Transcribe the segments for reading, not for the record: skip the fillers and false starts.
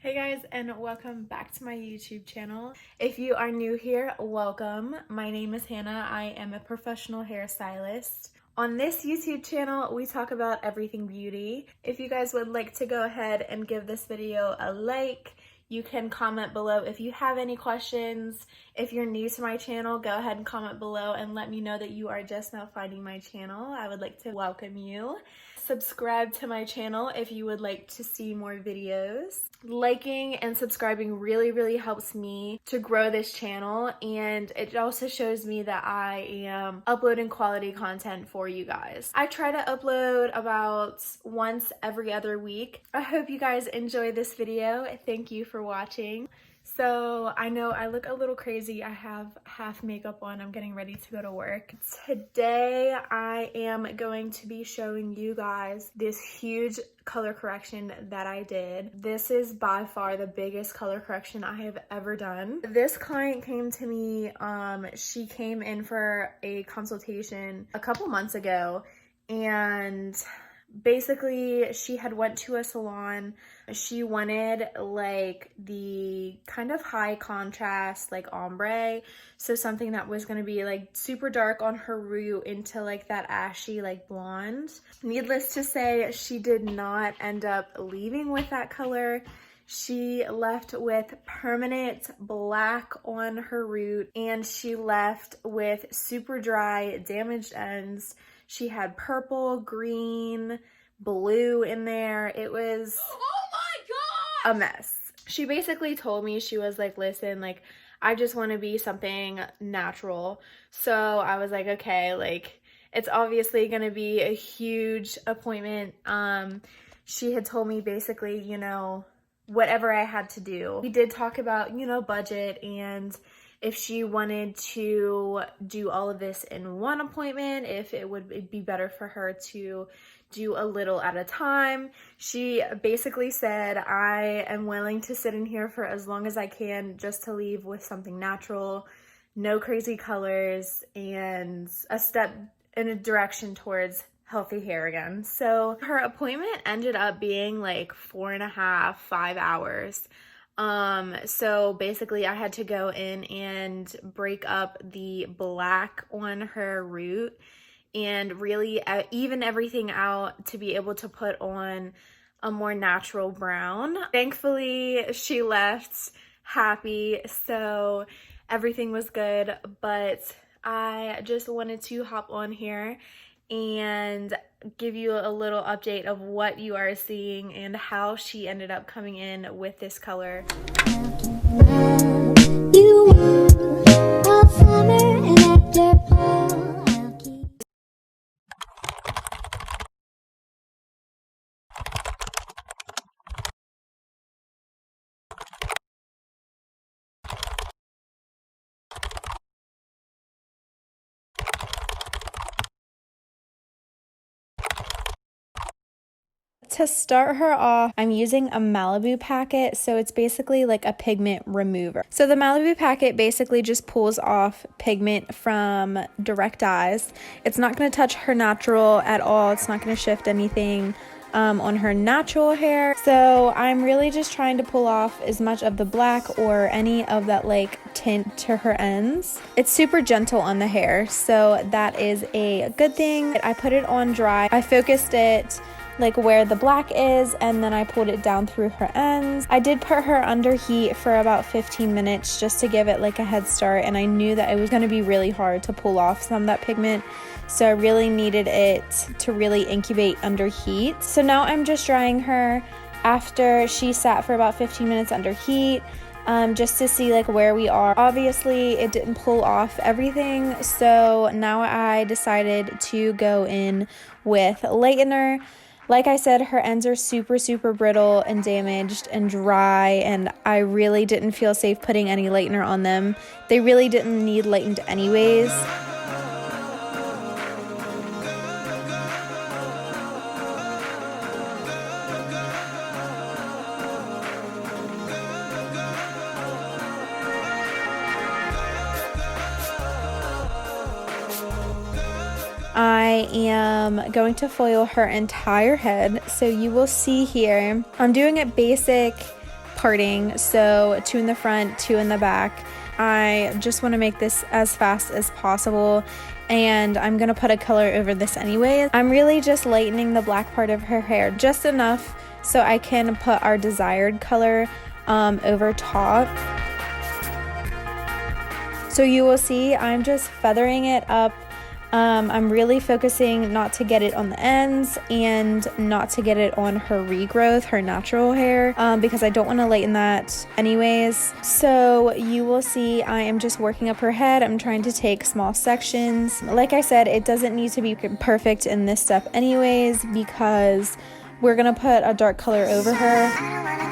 Hey guys, and welcome back to my YouTube channel. If you are new here, welcome. My name is Hannah. I am a professional hairstylist. On this YouTube channel, we talk about everything beauty. If you guys would like to go ahead and give this video a like, you can comment below if you have any questions. If you're new to my channel, go ahead and comment below and let me know that you are just now finding my channel. I would like to welcome you. Subscribe to my channel if you would like to see more videos. Liking and subscribing really helps me to grow this channel, and it also shows me that I am uploading quality content for you guys. I try to upload about once every other week. I hope you guys enjoy this video. Thank you for watching. So I know I look a little crazy. I have half makeup on. I'm getting ready to go to work. Today I am going to be showing you guys this huge color correction that I did. This is by far the biggest color correction I have ever done. This client came to me, she came in for a consultation a couple months ago, and basically she had went to a salon. She wanted like the kind of high contrast like ombre, so something that was going to be like super dark on her root into like that ashy like blonde. Needless to say, she did not end up leaving with that color. She left with permanent black on her root, and she left with super dry damaged ends. She had purple, green, blue in there. It was a mess. She basically told me, she was like, listen, like, I just want to be something natural. So I was like, okay, like, it's obviously going to be a huge appointment. She had told me basically, you know, whatever I had to do. We did talk about, you know, budget, and if she wanted to do all of this in one appointment, if it would be better for her to do a little at a time. She basically said, I am willing to sit in here for as long as I can just to leave with something natural, no crazy colors, and a step in a direction towards healthy hair again. So her appointment ended up being like 4.5, 5 hours. So basically I had to go in and break up the black on her root and really even everything out to be able to put on a more natural brown. Thankfully, she left happy, so everything was good, but I just wanted to hop on here and give you a little update of what you are seeing and how she ended up coming in with this color. To start her off, I'm using a Malibu Packet, so it's basically like a pigment remover. So the Malibu Packet basically just pulls off pigment from direct eyes. It's not going to touch her natural at all. It's not going to shift anything on her natural hair. So I'm really just trying to pull off as much of the black or any of that like tint to her ends. It's super gentle on the hair, so that is a good thing. I put it on dry. I focused it like where the black is, and then I pulled it down through her ends. I did put her under heat for about 15 minutes just to give it like a head start, and I knew that it was going to be really hard to pull off some of that pigment, so I really needed it to really incubate under heat. So now I'm just drying her after she sat for about 15 minutes under heat, just to see like where we are. Obviously it didn't pull off everything, so now I decided to go in with Lightener. Like I said, her ends are super brittle and damaged and dry, and I really didn't feel safe putting any lightener on them. They really didn't need lightened anyways. I am going to foil her entire head, so you will see here I'm doing it basic parting, so 2 in the front, 2 in the back. I just want to make this as fast as possible, and I'm gonna put a color over this anyway. I'm really just lightening the black part of her hair just enough so I can put our desired color over top. So you will see I'm just feathering it up. I'm really focusing not to get it on the ends and not to get it on her regrowth, her natural hair, because I don't want to lighten that anyways. So you will see I am just working up her head. I'm trying to take small sections. Like I said, it doesn't need to be perfect in this step anyways, because we're gonna put a dark color over her.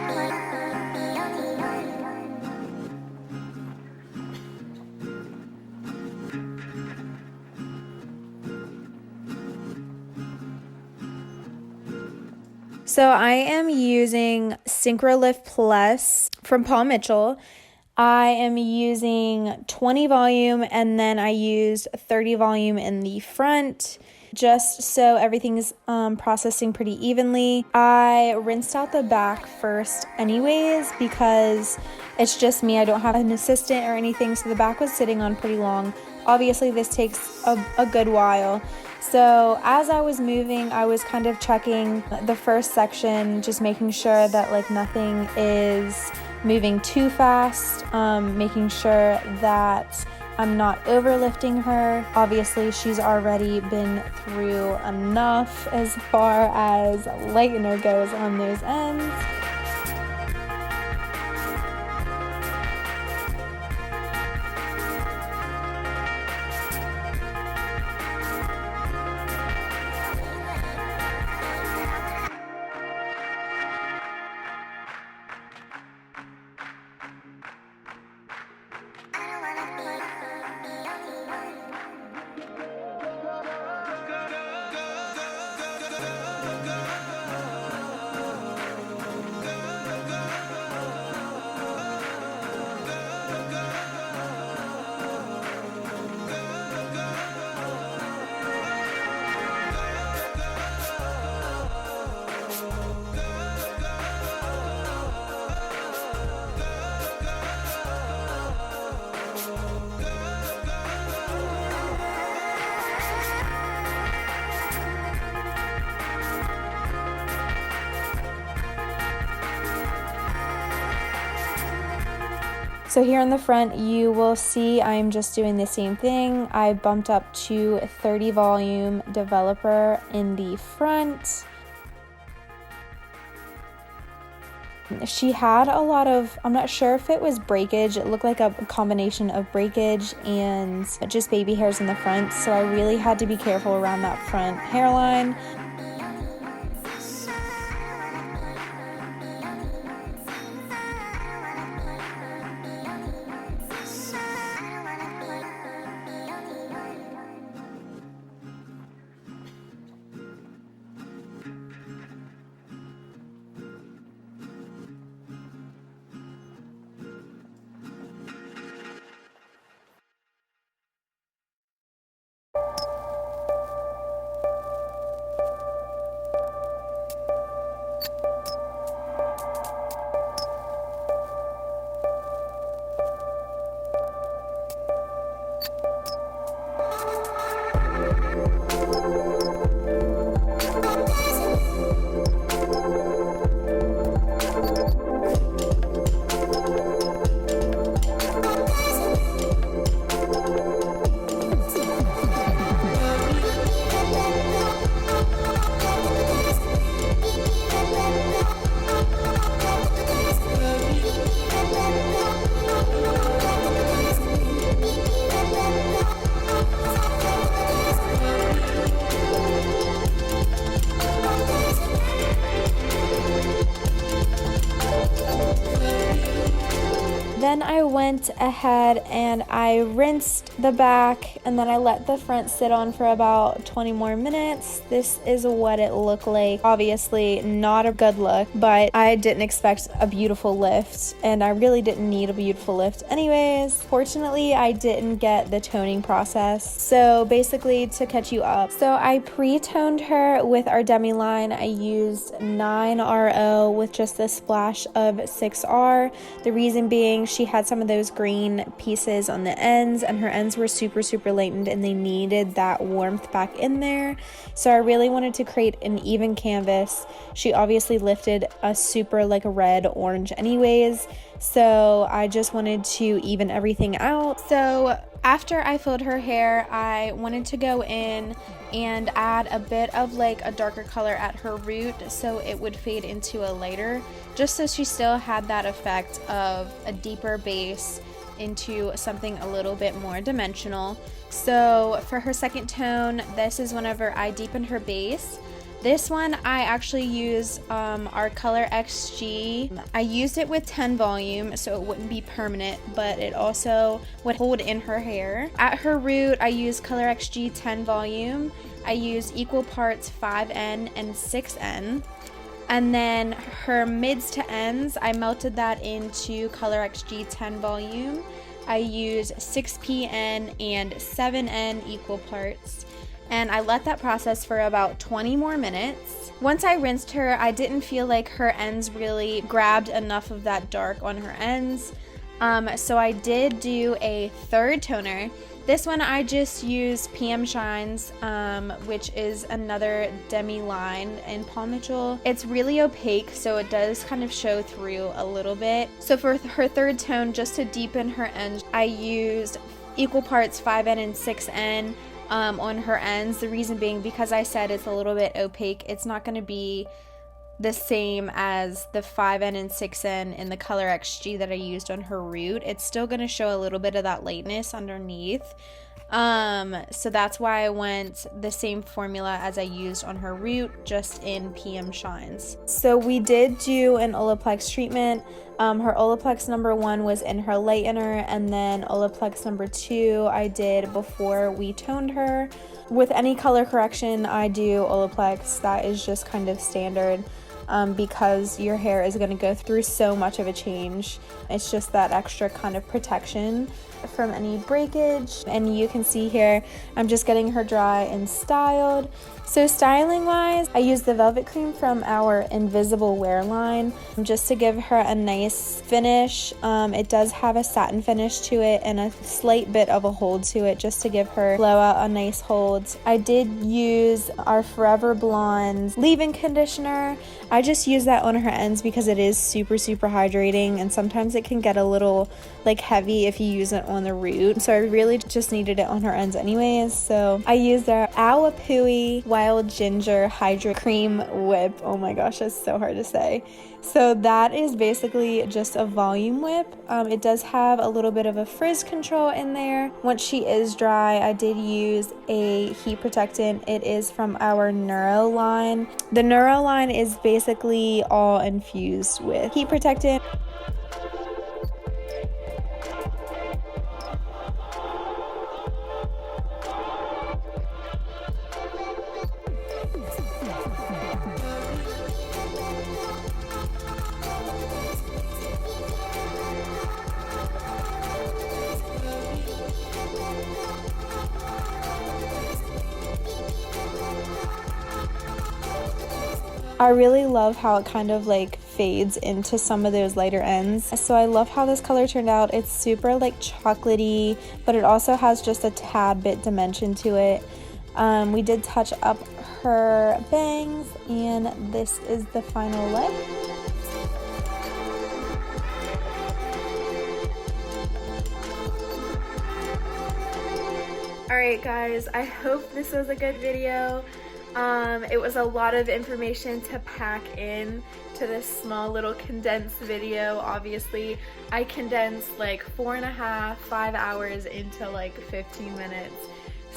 So I am using SynchroLift Plus from Paul Mitchell. I am using 20 volume, and then I use 30 volume in the front, just so everything's processing pretty evenly. I rinsed out the back first anyways, because it's just me. I don't have an assistant or anything, so the back was sitting on pretty long. Obviously this takes a good while. So as I was moving, I was kind of checking the first section, just making sure that like nothing is moving too fast, making sure that I'm not overlifting her. Obviously, she's already been through enough as far as lightener goes on those ends. So here in the front, you will see I'm just doing the same thing. I bumped up to 30 volume developer in the front. She had a lot of, I'm not sure if it was breakage. It looked like a combination of breakage and just baby hairs in the front. So I really had to be careful around that front hairline. I went ahead and I rinsed the back, and then I let the front sit on for about 20 more minutes. This is what it looked like. Obviously not a good look, but I didn't expect a beautiful lift, and I really didn't need a beautiful lift anyways. Fortunately, I didn't get the toning process. So basically, to catch you up, so I pre-toned her with our Demi line. I used 9RO with just a splash of 6R. The reason being, she had some of those green pieces on the ends, and her ends were super lightened, and they needed that warmth back in there. So I really wanted to create an even canvas. She obviously lifted a super like a red orange anyways, so I just wanted to even everything out. So after I filled her hair, I wanted to go in and add a bit of like a darker color at her root so it would fade into a lighter, just so she still had that effect of a deeper base into something a little bit more dimensional. So for her second tone, this is whenever I deepen her base. This one I actually use our Color XG. I used it with 10 volume so it wouldn't be permanent, but it also would hold in her hair. At her root, I use Color XG 10 volume. I use equal parts 5N and 6N. And then her mids to ends, I melted that into Color XG 10 volume. I use 6PN and 7N equal parts. And I let that process for about 20 more minutes. Once I rinsed her, I didn't feel like her ends really grabbed enough of that dark on her ends. So I did do a third toner. This one I just used PM Shines, which is another Demi line in Paul Mitchell. It's really opaque, so it does kind of show through a little bit. So for her third tone, just to deepen her ends, I used equal parts 5N and 6N on her ends. The reason being, because I said it's a little bit opaque, it's not going to be the same as the 5N and 6N in the Color XG that I used on her root. It's still going to show a little bit of that lightness underneath. So that's why I went the same formula as I used on her root, just in PM Shines. So we did do an Olaplex treatment. Her Olaplex number 1 was in her lightener, and then Olaplex number 2 I did before we toned her. With any color correction, I do Olaplex. That is just kind of standard. Because your hair is going to go through so much of a change. It's just that extra kind of protection from any breakage. And you can see here, I'm just getting her dry and styled. So styling wise, I used the Velvet Cream from our Invisible Wear line just to give her a nice finish. It does have a satin finish to it and a slight bit of a hold to it, just to give her blowout a nice hold. I did use our Forever Blonde leave-in conditioner. I just use that on her ends because it is super hydrating, and sometimes it can get a little like heavy if you use it on the root. So I really just needed it on her ends anyways. So I used our Awapuhi Wild Ginger Hydra Cream Whip. Oh my gosh, that's so hard to say. So that is basically just a volume whip. It does have a little bit of a frizz control in there. Once she is dry, I did use a heat protectant. It is from our Neuro line. The Neuro line is basically all infused with heat protectant. I really love how it kind of like fades into some of those lighter ends. So I love how this color turned out. It's super like chocolatey, but it also has just a tad bit dimension to it. We did touch up her bangs, and this is the final look. Alright guys, I hope this was a good video. It was a lot of information to pack in to this small little condensed video. Obviously, I condensed like 4.5, 5 hours into like 15 minutes.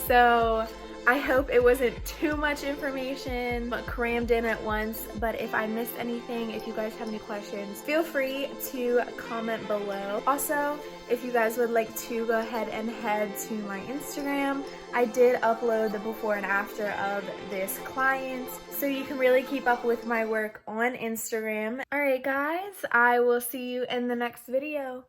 So I hope it wasn't too much information but crammed in at once, but if I missed anything, if you guys have any questions, feel free to comment below. Also, if you guys would like to go ahead and head to my Instagram, I did upload the before and after of this client, so you can really keep up with my work on Instagram. Alright guys, I will see you in the next video.